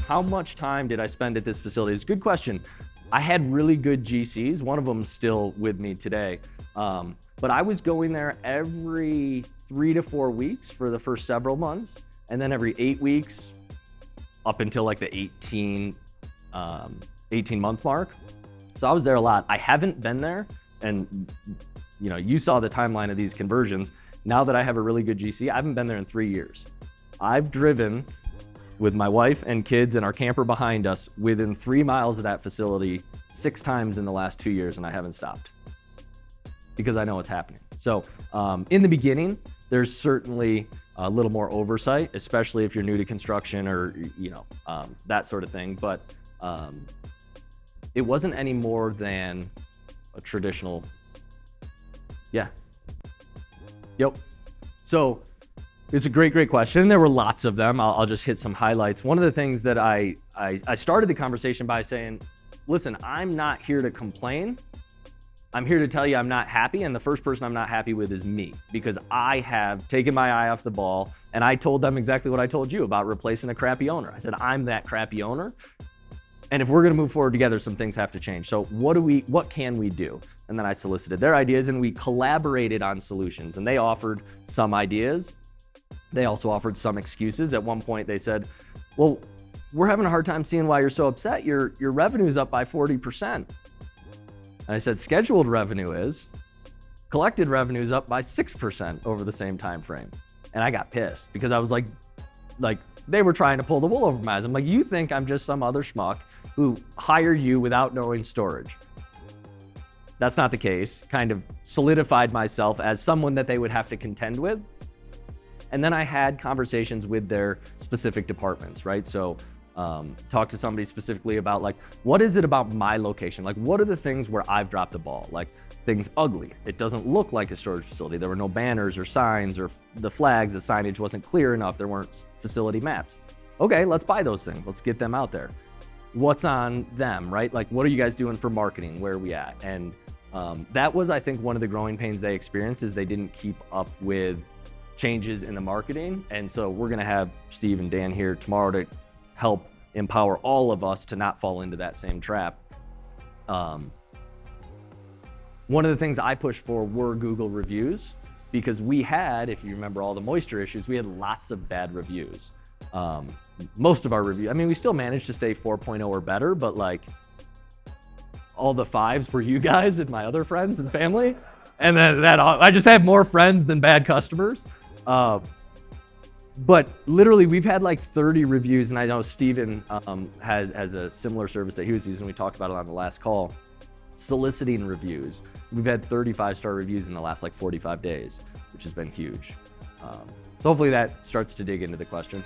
How much time did I spend at this facility? It's a good question. I had really good GCs. One of them's still with me today. But I was going there every 3 to 4 weeks for the first several months, and then every 8 weeks up until like the 18-month mark. So I was there a lot. I haven't been there, and you saw the timeline of these conversions. Now that I have a really good GC, I haven't been there in 3 years. I've driven with my wife and kids and our camper behind us within 3 miles of that facility 6 times in the last 2 years, and I haven't stopped because I know what's happening. So in the beginning, there's certainly a little more oversight, especially if you're new to construction or that sort of thing. But it wasn't any more than a traditional, yeah. Yep. So it's a great question. There were lots of them. I'll just hit some highlights. One of the things that I started the conversation by saying, listen, I'm not here to complain. I'm here to tell you I'm not happy, and the first person I'm not happy with is me, because I have taken my eye off the ball, and I told them exactly what I told you about replacing a crappy owner. I said, I'm that crappy owner, and if we're gonna move forward together, some things have to change. So what can we do? And then I solicited their ideas, and we collaborated on solutions, and they offered some ideas. They also offered some excuses. At one point they said, well, we're having a hard time seeing why you're so upset. Your revenue's up by 40%. And I said, scheduled revenue is, collected revenue is up by 6% over the same time frame. And I got pissed because I was like they were trying to pull the wool over my eyes. I'm like, you think I'm just some other schmuck who hired you without knowing storage? That's not the case. Kind of solidified myself as someone that they would have to contend with. And then I had conversations with their specific departments, right? So talk to somebody specifically about like, what is it about my location? Like, what are the things where I've dropped the ball? Like, things ugly. It doesn't look like a storage facility. There were no banners or signs or the flags, the signage wasn't clear enough. There weren't facility maps. Okay, let's buy those things. Let's get them out there. What's on them, right? Like, what are you guys doing for marketing? Where are we at? And that was, I think, one of the growing pains they experienced is they didn't keep up with changes in the marketing. And so we're gonna have Steve and Dan here tomorrow to help empower all of us to not fall into that same trap. One of the things I pushed for were Google reviews, because we had, if you remember all the moisture issues, we had lots of bad reviews. Most of our reviews, I mean, we still managed to stay 4.0 or better, but like all the 5s were you guys and my other friends and family. And then I just have more friends than bad customers. But literally we've had like 30 reviews, and I know Steven has a similar service that he was using. We talked about it on the last call, soliciting reviews. We've had 35-star reviews in the last like 45 days, which has been huge. So hopefully that starts to dig into the question.